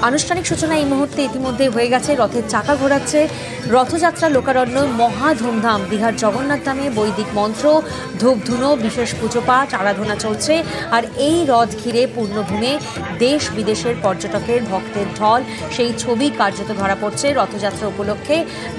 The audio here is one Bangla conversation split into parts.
আনুষ্ঠানিক সূচনা এই মুহূর্তে ইতিমধ্যে হয়ে গেছে। রথের চাকা ঘোরাচ্ছে, রথযাত্রা লোকারণ্য মহা ধুমধাম। দীঘার জগন্নাথ ধামে বৈদিক মন্ত্র, ধূপধুনো, বিশেষ পুজো পাঠ, আরাধনা চলছে। আর এই রথ ঘিরে পূর্ণভূমে দেশ বিদেশের পর্যটকের ভক্তের ঢল, সেই ছবি কার্যত ধরা পড়ছে। রথযাত্রা উপলক্ষে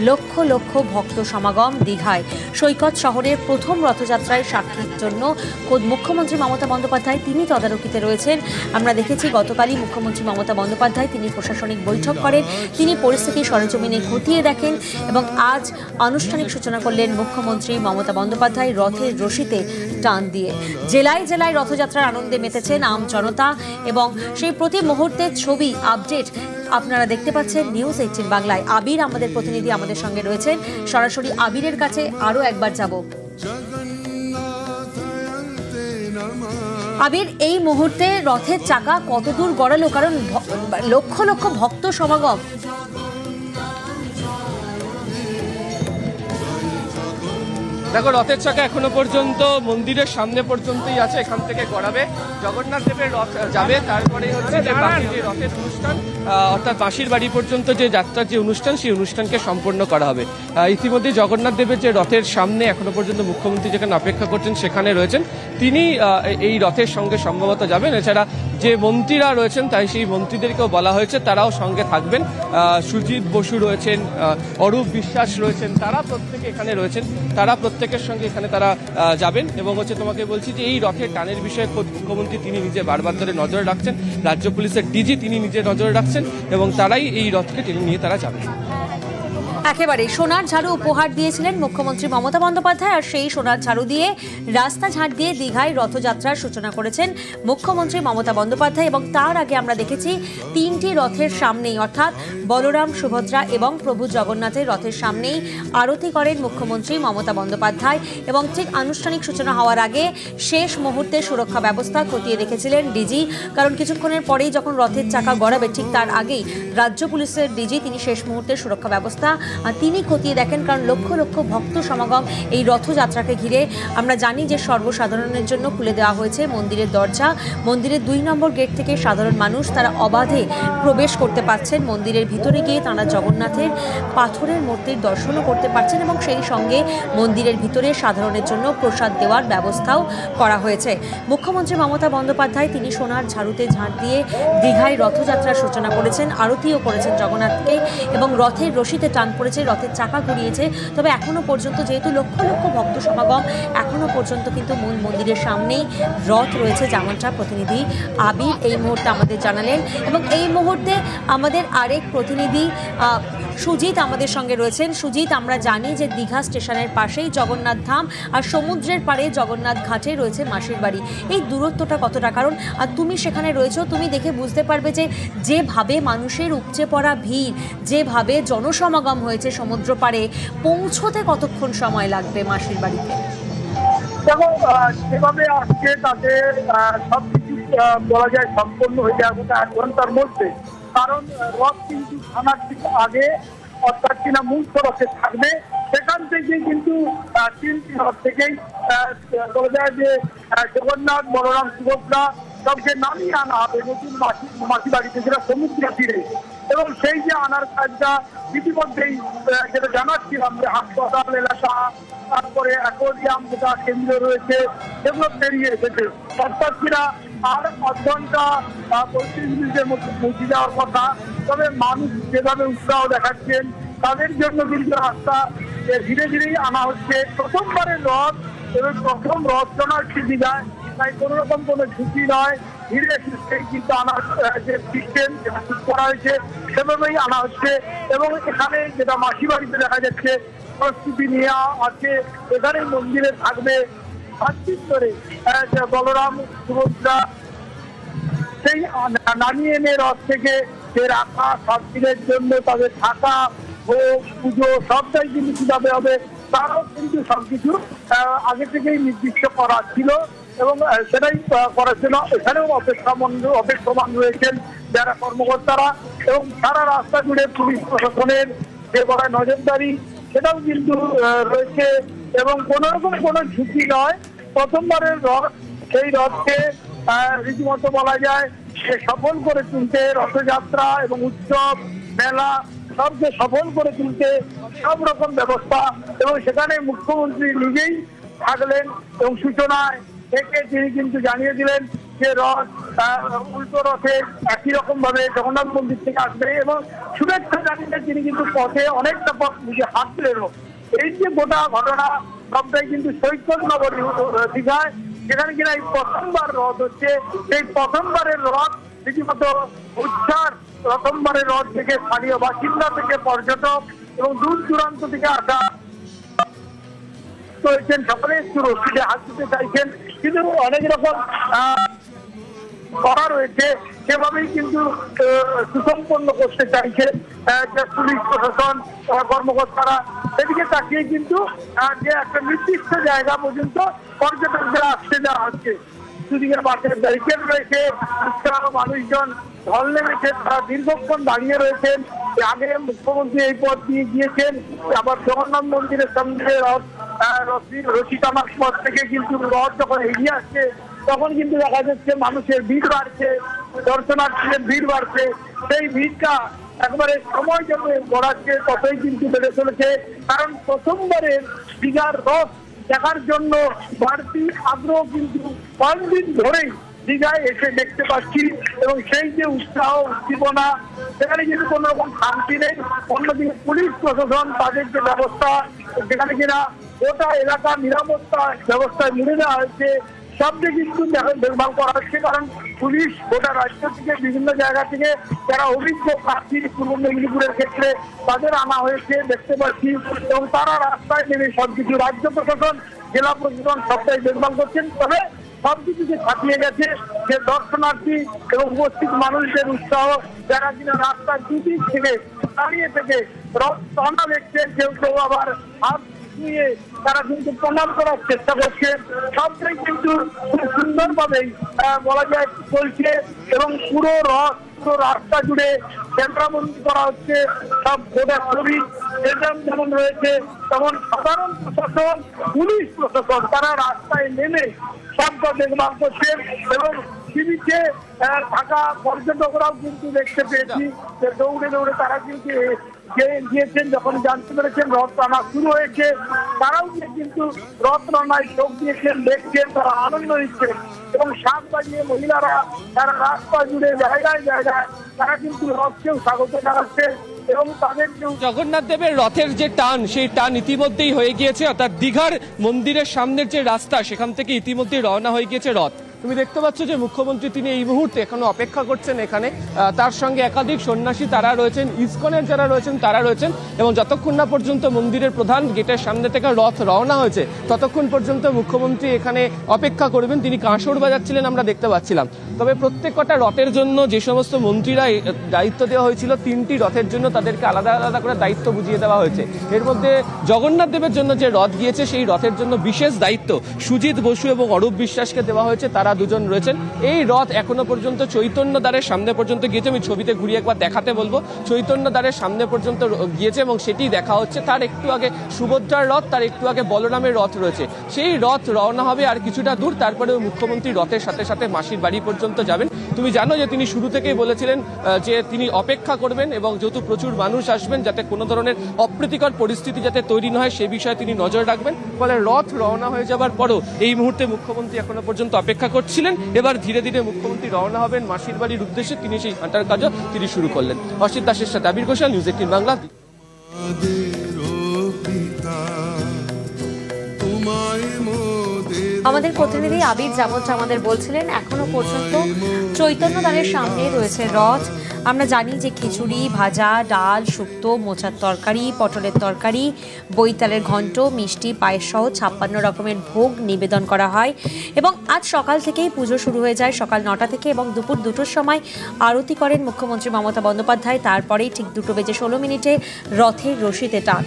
লক্ষ লক্ষ ভক্ত সমাগম দীঘায়। সৈকত শহরের প্রথম রথযাত্রায় সাক্ষীর জন্য খোদ মুখ্যমন্ত্রী মমতা বন্দ্যোপাধ্যায় তিনি তদারকিতে রয়েছেন। আমরা দেখেছি গতকালই মুখ্যমন্ত্রী মমতা বন্দ্যোপাধ্যায় তিনি প্রশাসনিক বৈঠক করেন, তিনি পরিস্থিতি সরেজমিনে খতিয়ে দেখেন এবং আজ আনুষ্ঠানিক সূচনা করলেন মুখ্যমন্ত্রী মমতা বন্দ্যোপাধ্যায় রথের রশিতে টান দিয়ে। জেলায় জেলায় রথযাত্রার আনন্দে মেতেছেন আম জনতা এবং সেই প্রতি মুহূর্তের ছবি আপডেট আপনারা দেখতে পাচ্ছেন নিউজ 18 বাংলায়। আবির আমাদের প্রতিনিধি আমাদের সঙ্গে রয়েছেন, সরাসরি আবিরের কাছে আরও একবার যাব। আবির, এই মুহূর্তে রথের চাকা কত দূর গড়ালো, কারণ লক্ষ লক্ষ ভক্ত সমাগম? দেখো, রথের চাকা এখনো পর্যন্ত মন্দিরের সামনে পর্যন্তই আছে, এখান থেকে গড়াবে। জগন্নাথ দেবের রথ যাবে, তারপরে হচ্ছে যে বাকি যে রথের অনুষ্ঠান অর্থাৎ মাসির বাড়ি পর্যন্ত যে যাত্রার যে অনুষ্ঠান, সেই অনুষ্ঠানকে সম্পন্ন করা হবে। ইতিমধ্যে জগন্নাথ দেবের যে রথের সামনে এখনো পর্যন্ত মুখ্যমন্ত্রী যেখানে অপেক্ষা করছেন সেখানে রয়েছেন, তিনি এই রথের সঙ্গে সম্ভবত যাবেন। এছাড়া যে মন্ত্রীরা রয়েছেন তাই সেই মন্ত্রীদেরকেও বলা হয়েছে তারাও সঙ্গে থাকবেন। সুজিত বসু রয়েছেন, অরূপ বিশ্বাস রয়েছেন, তারা প্রত্যেকে এখানে রয়েছেন, তারা প্রত্যেকের সঙ্গে এখানে তারা যাবেন। এবং হচ্ছে তোমাকে বলছি যে এই রথের টানের বিষয়ে মুখ্যমন্ত্রী তিনি নিজে বারবার ধরে নজর রাখছেন, রাজ্য পুলিশের ডিজি তিনি নিজে নজর রাখছেন এবং তারাই এই রথকে টেনে নিয়ে তারা যাবেন। একেবারে সোনার ঝাড়ু উপহার দিয়েছিলেন মুখ্যমন্ত্রী মমতা বন্দ্যোপাধ্যায়, আর সেই সোনার ঝাড়ু দিয়ে রাস্তা ঝাড় দিয়ে দীঘায় রথযাত্রার সূচনা করেছেন মুখ্যমন্ত্রী মমতা বন্দ্যোপাধ্যায়। এবং তার আগে আমরা দেখেছি তিনটি রথের সামনেই, অর্থাৎ বলরাম, সুভদ্রা এবং প্রভু জগন্নাথের রথের সামনেই আরতি করেন মুখ্যমন্ত্রী মমতা বন্দ্যোপাধ্যায়। এবং ঠিক আনুষ্ঠানিক সূচনা হওয়ার আগে শেষ মুহূর্তে সুরক্ষা ব্যবস্থা খতিয়ে দেখেছিলেন ডিজি, কারণ কিছুক্ষণের পরেই যখন রথের চাকা গড়াবে ঠিক তার আগেই রাজ্য পুলিশের ডিজি তিনি শেষ মুহূর্তে সুরক্ষা ব্যবস্থা তিনি খতিয়ে দেখেন, কারণ লক্ষ লক্ষ ভক্ত সমাগম এই রথযাত্রাকে ঘিরে। আমরা জানি যে সর্বসাধারণের জন্য খুলে দেওয়া হয়েছে মন্দিরের দরজা। মন্দিরের 2 নম্বর গেট থেকে সাধারণ মানুষ তারা অবাধে প্রবেশ করতে পারছেন। মন্দিরের ভিতরে গিয়ে তারা জগন্নাথের পাথরের মূর্তির দর্শনও করতে পারছেন এবং সেই সঙ্গে মন্দিরের ভিতরে সাধারণের জন্য প্রসাদ দেওয়ার ব্যবস্থাও করা হয়েছে। মুখ্যমন্ত্রী মমতা বন্দ্যোপাধ্যায় তিনি সোনার ঝাড়ুতে ঝাড় দিয়ে দীঘায় রথযাত্রার সূচনা করেছেন, আরতিও করেছেন জগন্নাথকে এবং রথের রশিতে টান পড়েছে, রথের চাকা ঘুরিয়েছে। তবে এখনো পর্যন্ত যেহেতু লক্ষ লক্ষ ভক্ত সমাগম, এখনো পর্যন্ত কিন্তু মূল মন্দিরের সামনেই রথ রয়েছে, যেমনটা প্রতিনিধি আবির এই মুহূর্তে আমাদের জানালেন। এবং এই মুহূর্তে আমাদের আরেক প্রতিনিধি সুজিত আমাদের সঙ্গে রয়েছেন। সুজিত, আমরা জানি যে দীঘা স্টেশনের পাশেই জগন্নাথ ধাম আর সমুদ্রের পাড়ে জগন্নাথ ঘাটে রয়েছে মাসির বাড়ি। এই দূরত্বটা কতটা? কারণ তুমি সেখানে রয়েছো, তুমি দেখে বুঝতে পারবে যে যেভাবে মানুষের উপচে পড়া ভিড়, যেভাবে জনসমাগম হয়েছে সমুদ্র পাড়ে, পৌঁছতে কতক্ষণ সময় লাগবে মাসির বাড়িতে? দেখো, সেভাবে আজকে তাদের সবকিছু বলা যায় সম্পন্ন হয়ে যাবে 1 ঘন্টার মধ্যে, কারণ রথ কিন্তু থানার ঠিক আগে অর্থাৎ কিনা মূল সড়কে থাকবে। সেখান থেকে কিন্তু 3টি রথ থেকেই বলা যায় যে জগন্নাথ, বলরাম, সুভদ্রা সবকে নামিয়ে আনা হবে নতুন মাসি বাড়িতে, যেটা সমুদ্র তীরে। এবং সেই যে আনার কাজটা ইতিমধ্যেই যেটা জানাচ্ছিলাম যে হাসপাতাল এলাকা, তারপরে অ্যাকোয়ারিয়াম যেটা কেন্দ্র রয়েছে, সেগুলো বেরিয়ে এসেছে। অর্থাৎ কিনা আর 1 ঘন্টা 35 মিনিটের মধ্যে পৌঁছে যাওয়ার কথা। তবে মানুষ যেভাবে উৎসাহ দেখাচ্ছেন তাদের জন্য কিন্তু রাস্তা ধীরে ধীরেই আনা হচ্ছে। প্রথমবারের রথ এবং প্রথম রথ টানার সুবিধায়, তাই কোনো রকম কোনো ঝুঁকি নয়, ধীরে ধীরে কিন্তু আনার যে সিস্টেম যেটা ঠিক করা হয়েছে সেভাবেই আনা হচ্ছে। এবং এখানে যেটা মাসি বাড়িতে দেখা যাচ্ছে প্রস্তুতি নেওয়া আছে, এখানে মন্দিরে থাকবে 5 করে বলরাম, সুভদ্রা, সেই নামিয়ে এনে রথ থেকে যে রাখা 7 দিনের জন্য তাদের থাকা, ভোগ, পুজো সবটাই কিন্তু কিভাবে হবে তারাও কিন্তু সবকিছু আগে থেকেই নির্দিষ্ট করা ছিল এবং সেটাই করার জন্য এখানেও অপেক্ষমান রয়েছেন যারা কর্মকর্তারা। এবং সারা রাস্তা জুড়ে পুলিশ প্রশাসনের যে বড় নজরদারি সেটাও কিন্তু রয়েছে এবং কোনো রকম কোনো ঝুঁকি নয়। প্রথমবারের রথ, সেই রথকে রীতিমতো বলা যায় সে সফল করে তুলতে, রথযাত্রা এবং উৎসব মেলা সবকে সফল করে তুলতে সব রকম ব্যবস্থা, এবং সেখানে মুখ্যমন্ত্রী নিজেই থাকলেন এবং সূচনায় থেকে তিনি কিন্তু জানিয়ে দিলেন যে রথ উল্টো রথে একই রকম ভাবে জগন্নাথ মন্দির থেকে আসবে, এবং শুভেচ্ছা জানিয়ে তিনি কিন্তু পথে অনেকটা পথ নিজে হাঁটলেনও। এই যে গোটা ঘটনা সবটাই কিন্তু চৈতন্যনগর দীঘায়, যেখানে কিনা এই প্রথমবার রথ হচ্ছে। এই প্রথমবারের রথ রীতিমতো উচ্ছ্বাস, প্রথমবারের রথ থেকে স্থানীয় বাসিন্দা থেকে পর্যটক এবং দূর দূরান্ত থেকে আসা হয়েছেন, সকলে একটু রশিদে হাত দিতে চাইছেন, কিন্তু অনেক রকম করা রয়েছে সেভাবেই কিন্তু সুসম্পন্ন করতে চাইছেন পুলিশ প্রশাসন কর্মকর্তারা। সেদিকে তাকিয়ে কিন্তু যে একটা নির্দিষ্ট জায়গা পর্যন্ত পর্যটকদের আসতে দেওয়া হচ্ছে। দুদিকে বাসের ব্যারিকেড রয়েছে, মানুষজন ঢল নেমেছে, তারা দীর্ঘক্ষণ দাঁড়িয়ে রয়েছেন। আগে মুখ্যমন্ত্রী এই পথ দিয়ে গিয়েছেন, আবার জগন্নাথ মন্দিরের সামনে রশি টানার পথ থেকে কিন্তু রথ যখন এগিয়ে আসছে তখন কিন্তু দেখা যাচ্ছে মানুষের ভিড় বাড়ছে, দর্শনার্থীদের ভিড় বাড়ছে। সেই ভিড়টা একবারে সময় যত গড়াচ্ছে ততই কিন্তু বেড়ে চলেছে, কারণ প্রথমবারের দীঘার রথ দেখার জন্য বাড়তি আগ্রহ কিন্তু কয়েকদিন ধরেই দীঘায় এসে দেখতে পাচ্ছি, এবং সেই যে উৎসাহ উদ্দীপনা সেখানে কিন্তু কোনো রকম শান্তি নেই। অন্যদিকে পুলিশ প্রশাসন তাদের যে ব্যবস্থা, যেখানে কিনা গোটা এলাকা নিরাপত্তা ব্যবস্থায় মুড়ে দেওয়া হয়েছে, সবটা কিন্তু দেখভাল করা হচ্ছে। কারণ পুলিশ গোটা রাজ্য থেকে বিভিন্ন জায়গা থেকে যারা অভিজ্ঞ প্রার্থী পূর্ব মেদিনীপুরের ক্ষেত্রে তাদের আনা হয়েছে দেখতে পাচ্ছি, এবং তারা রাস্তায় নেমে সবকিছু রাজ্য প্রশাসন জেলা প্রশাসন সবটাই দেখভাল করছেন। তবে সবকিছুকে ছাপিয়ে গেছে যে দর্শনার্থী এবং উপস্থিত মানুষদের উৎসাহ, যারা কিনা রাস্তার দুদিক থেকে দাঁড়িয়ে থেকে রথ টানা দেখছেন, কেউ কেউ আবার হাত নিয়ে তারা কিন্তু প্রণাম করার চেষ্টা করছে। সবটাই কিন্তু খুব সুন্দরভাবেই বলা যায় চলছে, এবং পুরো রথ পুরো রাস্তা জুড়ে ক্যামেরাবন্দি করা হচ্ছে। সব গোটা ছবি যেমন রয়েছে তেমন সাধারণ প্রশাসন, পুলিশ প্রশাসন তারা রাস্তায় নেমে সবটা দেখভাল করছেন, এবং টিভিতে থাকা পর্যটকরাও কিন্তু দেখতে পেয়েছি যে দৌড়ে দৌড়ে তারা কিন্তু গিয়েছেন, যখন জানতে পেরেছেন রথ টানা শুরু হয়েছে তারাও কিন্তু রথ টানায় যোগ দিয়েছেন, দেখছেন, তারা আনন্দ নিচ্ছেন, এবং শাক বাজিয়ে মহিলারা তারা রাস্তা জুড়ে জায়গায় জায়গায় তারা কিন্তু রথকেও স্বাগত জানাচ্ছেন, এবং তাদের জগন্নাথ দেবের রথের যে টান, সেই টান ইতিমধ্যেই হয়ে গিয়েছে, অর্থাৎ দীঘার মন্দিরের সামনের যে রাস্তা সেখান থেকে ইতিমধ্যেই রওনা হয়ে গিয়েছে রথ। তুমি দেখতে পাচ্ছ যে মুখ্যমন্ত্রী তিনি এই মুহূর্তে এখনো অপেক্ষা করছেন এখানে, তার সঙ্গে একাধিক সন্ন্যাসী তারা রয়েছেন, ইসকনের যারা রয়েছেন তারা রয়েছেন, এবং যতক্ষণ না পর্যন্ত মন্দিরের প্রধান গেটের সামনে থেকে রথ রওনা হয়েছে ততক্ষণ পর্যন্ত মুখ্যমন্ত্রী এখানে অপেক্ষা করবেন। তিনি কাঁসর বাজাচ্ছিলেন আমরা দেখতে পাচ্ছিলাম। তবে প্রত্যেকটা রথের জন্য যে সমস্ত মন্ত্রীরা দায়িত্ব দেওয়া হয়েছিল, 3টি রথের জন্য তাদেরকে আলাদা আলাদা করে দায়িত্ব বুঝিয়ে দেওয়া হয়েছে। এর মধ্যে জগন্নাথ দেবের জন্য যে রথ গিয়েছে সেই রথের জন্য বিশেষ দায়িত্ব সুজিত বসু এবং অরূপ বিশ্বাসকে দেওয়া হয়েছে, তারা দুজন রয়েছেন। এই রথ এখনো পর্যন্ত চৈতন্য দ্বারের সামনে পর্যন্ত গিয়েছে, আমি ছবিতে ঘুরিয়ে একবার দেখাতে বলবো। চৈতন্য দ্বারের সামনে পর্যন্ত গিয়েছে এবং সেটি দেখা হচ্ছে। তার একটু আগে সুভদ্রার রথ, তার একটু আগে বলরামের রথ রয়েছে। সেই রথ রওনা হবে আর কিছুটা দূর, তারপরেও মুখ্যমন্ত্রী রথের সাথে সাথে মাসির বাড়ি পর্যন্ত যাবেন। তুমি জানো যে তিনি শুরু থেকেই বলেছিলেন যে তিনি অপেক্ষা করবেন, এবং যেহেতু প্রচুর মানুষ আসবেন যাতে কোনো ধরনের অপ্রীতিকর পরিস্থিতি যাতে তৈরি না হয় সে বিষয়ে তিনি নজর রাখবেন। ফলে রথ রওনা হয়ে যাবার পরও এই মুহূর্তে মুখ্যমন্ত্রী এখনো পর্যন্ত অপেক্ষা করছিলেন। এবার ধীরে ধীরে মুখ্যমন্ত্রী রওনা হবেন মাসির বাড়ির উদ্দেশ্যে, তিনি সেই হাঁটার কাজও তিনি শুরু করলেন। অসিত দাসের সাথে আবির ঘোষাল, নিউজ 18 বাংলা। আমাদের প্রতিনিধি আবির যেমন আমাদের বলছিলেন, এখনো পর্যন্ত চৈতন্য দ্বারের সামনে রয়েছে রথ। আমরা জানি যে খিচুড়ি, ভাজা, ডাল, শুক্তো, মোচার তরকারি, পটলের তরকারি, বৈতালের ঘন্ট, মিষ্টি, পায়েস সহ 56 রকমের ভোগ নিবেদন করা হয়, এবং আজ সকাল থেকেই পুজো শুরু হয়ে যায় সকাল 9টা থেকে, এবং দুপুর 2টোর সময় আরতি করেন মুখ্যমন্ত্রী মমতা বন্দ্যোপাধ্যায়। তারপরেই ঠিক 2:16 রথের রশিতে টান।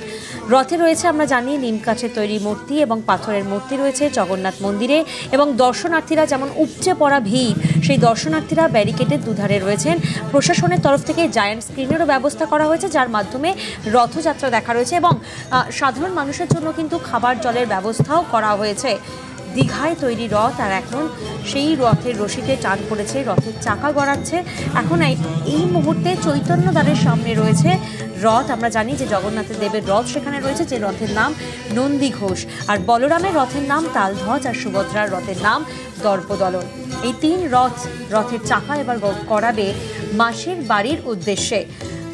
রথে রয়েছে আমরা জানি নিম কাঠের তৈরি মূর্তি এবং পাথরের মূর্তি রয়েছে জগন্নাথ মন্দিরে, এবং দর্শনার্থীরা যেমন উপচে পড়া ভিড়, সেই দর্শনার্থীরা ব্যারিকেডের দুধারে রয়েছেন। প্রশাসনের তরফ থেকে জায়ান্ট স্ক্রিনেরও ব্যবস্থা করা হয়েছে, যার মাধ্যমে রথযাত্রা দেখা রয়েছে, এবং সাধারণ মানুষের জন্য কিন্তু খাবার জলের ব্যবস্থাও করা হয়েছে। দীঘায় তৈরি রথ, আর এখন সেই রথের রশিতে টান পড়েছে, রথের চাকা গড়াচ্ছে। এখন এই মুহূর্তে চৈতন্যদ্বারের সামনে রয়েছে রথ। আমরা জানি যে জগন্নাথ দেবের রথ সেখানে রয়েছে, যে রথের নাম নন্দী ঘোষ, আর বলরামের রথের নাম তালধ্বজ, আর সুভদ্রার রথের নাম দর্পদলন। এই 3 রথের চাকা এবার করাবে মাসির বাড়ির উদ্দেশ্যে।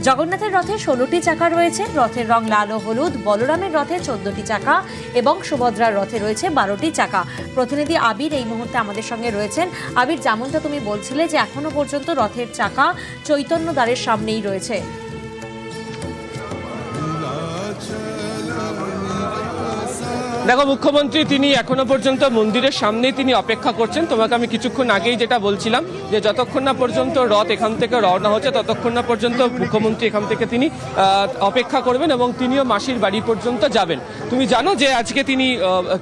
জগন্নাথের রথে 16টি চাকা রয়েছে, রথের রং লাল ও হলুদ। বলরামের রথে 14টি চাকা এবং সুভদ্রার রথে রয়েছে 12টি চাকা। প্রতিনিধি আবির এই মুহূর্তে আমাদের সঙ্গে রয়েছেন। আবির, যেমনটা তুমি বলছিলে যে এখনো পর্যন্ত রথের চাকা চৈতন্যদ্বারের সামনেই রয়েছে। দেখো, মুখ্যমন্ত্রী তিনি এখনো পর্যন্ত মন্দিরের সামনেই তিনি অপেক্ষা করছেন। তোমাকে আমি কিছুক্ষণ আগেই যেটা বলছিলাম যে যতক্ষণ না পর্যন্ত রথ এখান থেকে রওনা হচ্ছে ততক্ষণ না পর্যন্ত মুখ্যমন্ত্রী এখান থেকে তিনি অপেক্ষা করবেন এবং তিনিও মাসির বাড়ি পর্যন্ত যাবেন। তুমি জানো যে আজকে তিনি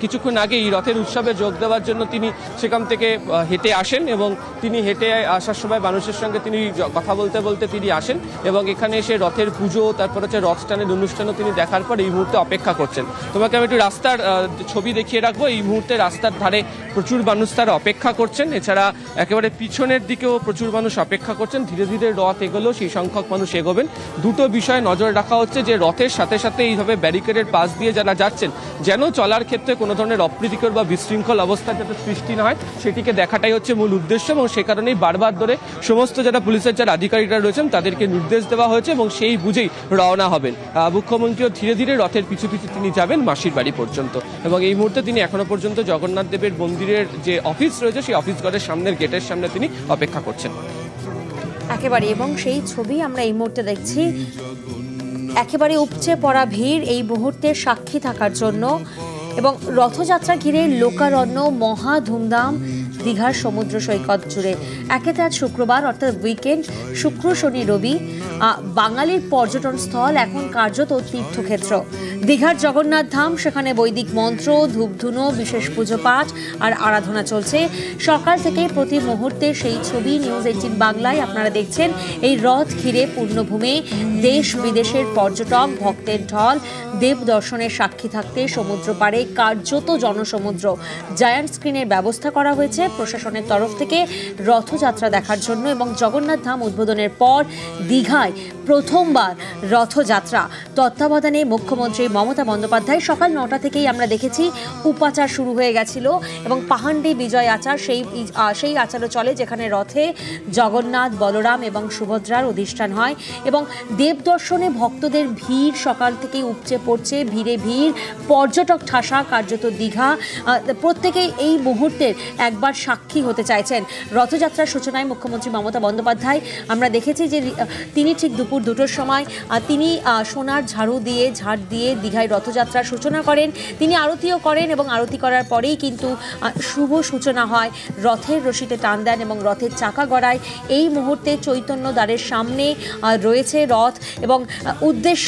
কিছুক্ষণ আগেই রথের উৎসবে যোগ দেওয়ার জন্য তিনি সেখান থেকে হেঁটে আসেন এবং তিনি হেঁটে আসার সময় মানুষের সঙ্গে তিনি কথা বলতে বলতে তিনি আসেন এবং এখানে এসে রথের পুজো, তারপর হচ্ছে রথ টানের অনুষ্ঠানও তিনি দেখার পর এই মুহূর্তে অপেক্ষা করছেন। তোমাকে আমি একটু রাস্তার ছবি দেখিয়ে রাখবো। এই মুহূর্তে রাস্তার ধারে প্রচুর মানুষ তারা অপেক্ষা করছেন, এছাড়া একেবারে পিছনের দিকেও প্রচুর মানুষ অপেক্ষা করছেন। ধীরে ধীরে রথ এগোলেও সেই সংখ্যক মানুষ এগোবেন। দুটো বিষয়ে নজর রাখা হচ্ছে যে রথের সাথে সাথে এইভাবে ব্যারিকেডের পাশ দিয়ে যারা যাচ্ছেন যেন চলার ক্ষেত্রে কোনো ধরনের অপ্রীতিকর বা বিশৃঙ্খল অবস্থা যাতে সৃষ্টি না হয় সেটিকে দেখাটাই হচ্ছে মূল উদ্দেশ্য এবং সে কারণেই বারবার ধরে সমস্ত যারা পুলিশের যারা আধিকারিকরা রয়েছেন তাদেরকে নির্দেশ দেওয়া হয়েছে এবং সেই বুঝেই রওনা হবেন। মুখ্যমন্ত্রীও ধীরে ধীরে রথের পিছু পিছু তিনি যাবেন মাসির বাড়ি পর্যন্ত এবং এই মুহূর্তে তিনি এখনো পর্যন্ত জগন্নাথ দেবের মন্দিরের যে অফিস রয়েছে সেই অফিস ঘরের সামনের গেটের সামনে তিনি অপেক্ষা করছেন একেবারে। এবং সেই ছবি আমরা এই মুহূর্তে দেখছি, একেবারে উপচে পড়া ভিড় এই মুহূর্তের সাক্ষী থাকার জন্য। এবং রথযাত্রা ঘিরে লোকারণ্য, মহা ধুমধাম দীঘার সমুদ্র সৈকত জুড়ে। একেতে আজ শুক্রবার অর্থাৎ উইকেন্ড, শুক্র শনি রবি বাঙালির পর্যটন স্থল এখন কার্যত তীর্থক্ষেত্র। দীঘার জগন্নাথ ধাম, সেখানে বৈদিক মন্ত্র, ধূপধুনো, বিশেষ পুজো পাঠ আর আরাধনা চলছে সকাল থেকে। প্রতি মুহূর্তে সেই ছবি নিউজ 18 বাংলায় আপনারা দেখছেন। এই রথ ঘিরে পূর্ণভূমি, দেশ বিদেশের পর্যটক, ভক্তের ঢল। দেব দর্শনের সাক্ষী থাকতে সমুদ্র পাড়ে কার্যত জনসমুদ্র। জায়ান্ট স্ক্রিনের ব্যবস্থা করা হয়েছে প্রশাসনের তরফ থেকে রথযাত্রা দেখার জন্য। এবং জগন্নাথ ধাম উদ্বোধনের পর দীঘায় প্রথমবার রথযাত্রা। তত্ত্বাবধানে মুখ্যমন্ত্রী মমতা বন্দ্যোপাধ্যায় সকাল 9টা থেকেই আমরা দেখেছি উপাচার শুরু হয়ে গেছিল এবং পাহান্ডি বিজয় আচার সেই আচারও চলে, যেখানে রথে জগন্নাথ, বলরাম এবং সুভদ্রার অধিষ্ঠান হয়। এবং দেব দর্শনে ভক্তদের ভিড় সকাল থেকেই উপচে পড়ছে, ভিড়ে ভিড়, পর্যটক ঠাসা কার্যত দীঘা। প্রত্যেকেই এই মুহূর্তের একবার সাক্ষী হতে চাইছেন। রথযাত্রার সূচনায় মুখ্যমন্ত্রী মমতা বন্দ্যোপাধ্যায় আমরা দেখেছি যে তিনি ঠিক দুপুর 2টোর সময় তিনি সোনার ঝাড় দিয়ে দীঘায় রথযাত্রার সূচনা করেন। তিনি আরতিও করেন এবং আরতি করার পরেই কিন্তু শুভ সূচনা হয়। রথের রশিতে টান দেন এবং রথের চাকা গড়ায়। এই মুহূর্তে চৈতন্যদ্বারের সামনে রয়েছে রথ এবং উদ্দেশ্য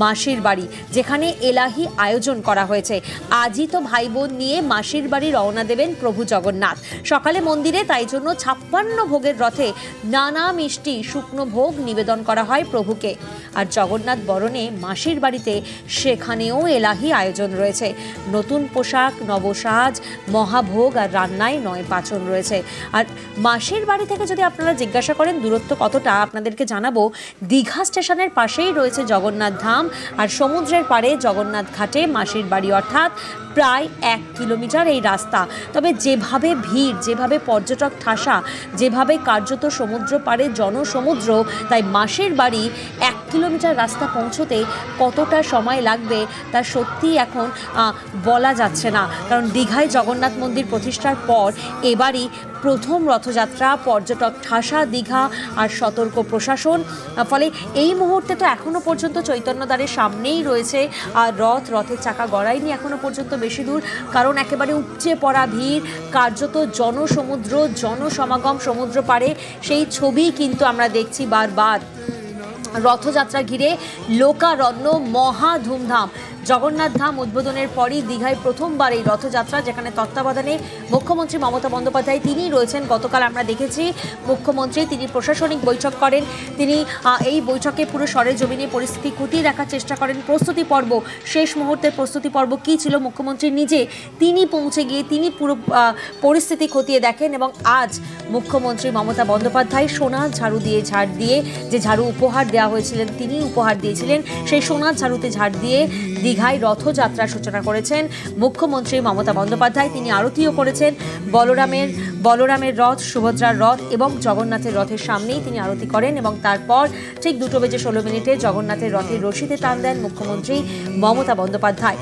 মাসির বাড়ি, যেখানে এলাহি আয়োজন করা হয়েছে। আজই তো ভাই বোন নিয়ে মাসির বাড়ি রওনা দেবেন প্রভু জগন্নাথ। সকালে মন্দিরে তাই জন্য 56 ভোগের রথে নানা মিষ্টি শুকনো ভোগ নিবেদন করা হয় প্রভুকে। আর জগন্নাথ বরণে মাসির বাড়িতে সেখানেও এলাহি আয়োজন রয়েছে। নতুন পোশাক, নবসাজ, মহাভোগ আর রান্নায় 9 পাচন রয়েছে। আর মাসির বাড়ি থেকে যদি আপনারা জিজ্ঞাসা করেন দূরত্ব কতটা, আপনাদেরকে জানাবো দীঘা স্টেশনের পাশেই রয়েছে জগন্নাথ ধাম আর সমুদ্রের পাড়ে জগন্নাথ ঘাটে মাসির বাড়ি, অর্থাৎ প্রায় 1 কিলোমিটার এই রাস্তা। তবে যেভাবে ভিড়, যেভাবে পর্যটক ঠাসা, যেভাবে কার্যত সমুদ্র পাড়ে জনসমুদ্র, তাই মাসির বাড়ি 1 কিলোমিটার রাস্তা পৌঁছতে কতটা সময় লাগবে তা সত্যি এখন বলা যাচ্ছে না। কারণ দীঘায় জগন্নাথ মন্দির প্রতিষ্ঠার পর এবারই প্রথম রথযাত্রা, পর্যটক ঠাসা দীঘা আর সতর্ক প্রশাসন। ফলে এই মুহূর্তে তো এখনো পর্যন্ত চৈতন্যদ্বারের সামনেই রয়েছে আর রথের চাকা গড়ায়নি এখনো পর্যন্ত বেশি দূর, কারণ একেবারে উপচে পড়া ভিড়, কার্যত জনসমুদ্র, জনসমাগম সমুদ্র পাড়ে। সেই ছবি কিন্তু আমরা দেখছি বারবার। রথযাত্রা ঘিরে লোকারণ্য, মহা ধুমধাম। জগন্নাথ ধাম উদ্বোধনের পরই দীঘায় প্রথমবার এই রথযাত্রা, যেখানে তত্ত্বাবধানে মুখ্যমন্ত্রী মমতা বন্দ্যোপাধ্যায় তিনি রয়েছেন। গতকাল আমরা দেখেছি মুখ্যমন্ত্রী তিনি প্রশাসনিক বৈঠক করেন, তিনি এই বৈঠকে পুরো সরেজমিনে পরিস্থিতি খতিয়ে রাখার চেষ্টা করেন। প্রস্তুতি পর্ব, শেষ মুহূর্তের প্রস্তুতি পর্ব কী ছিল, মুখ্যমন্ত্রী নিজে তিনি পৌঁছে গিয়ে তিনি পুরো পরিস্থিতি খতিয়ে দেখেন। এবং আজ মুখ্যমন্ত্রী মমতা বন্দ্যোপাধ্যায় সোনার ঝাড়ু দিয়ে ঝাড় দিয়ে, যে ঝাড়ু উপহার দেওয়া হয়েছিলেন তিনি উপহার দিয়েছিলেন, সেই সোনার ঝাড়ুতে ঝাড় দিয়ে দীঘায় রথযাত্রার সূচনা করেছেন মুখ্যমন্ত্রী মমতা বন্দ্যোপাধ্যায়। তিনি আরতিও করেছেন। বলরামের রথ, সুভদ্রার রথ এবং জগন্নাথের রথের সামনেই তিনি আরতি করেন এবং তারপর ঠিক 2:16 জগন্নাথের রথের রশিতে টান দেন মুখ্যমন্ত্রী মমতা বন্দ্যোপাধ্যায়।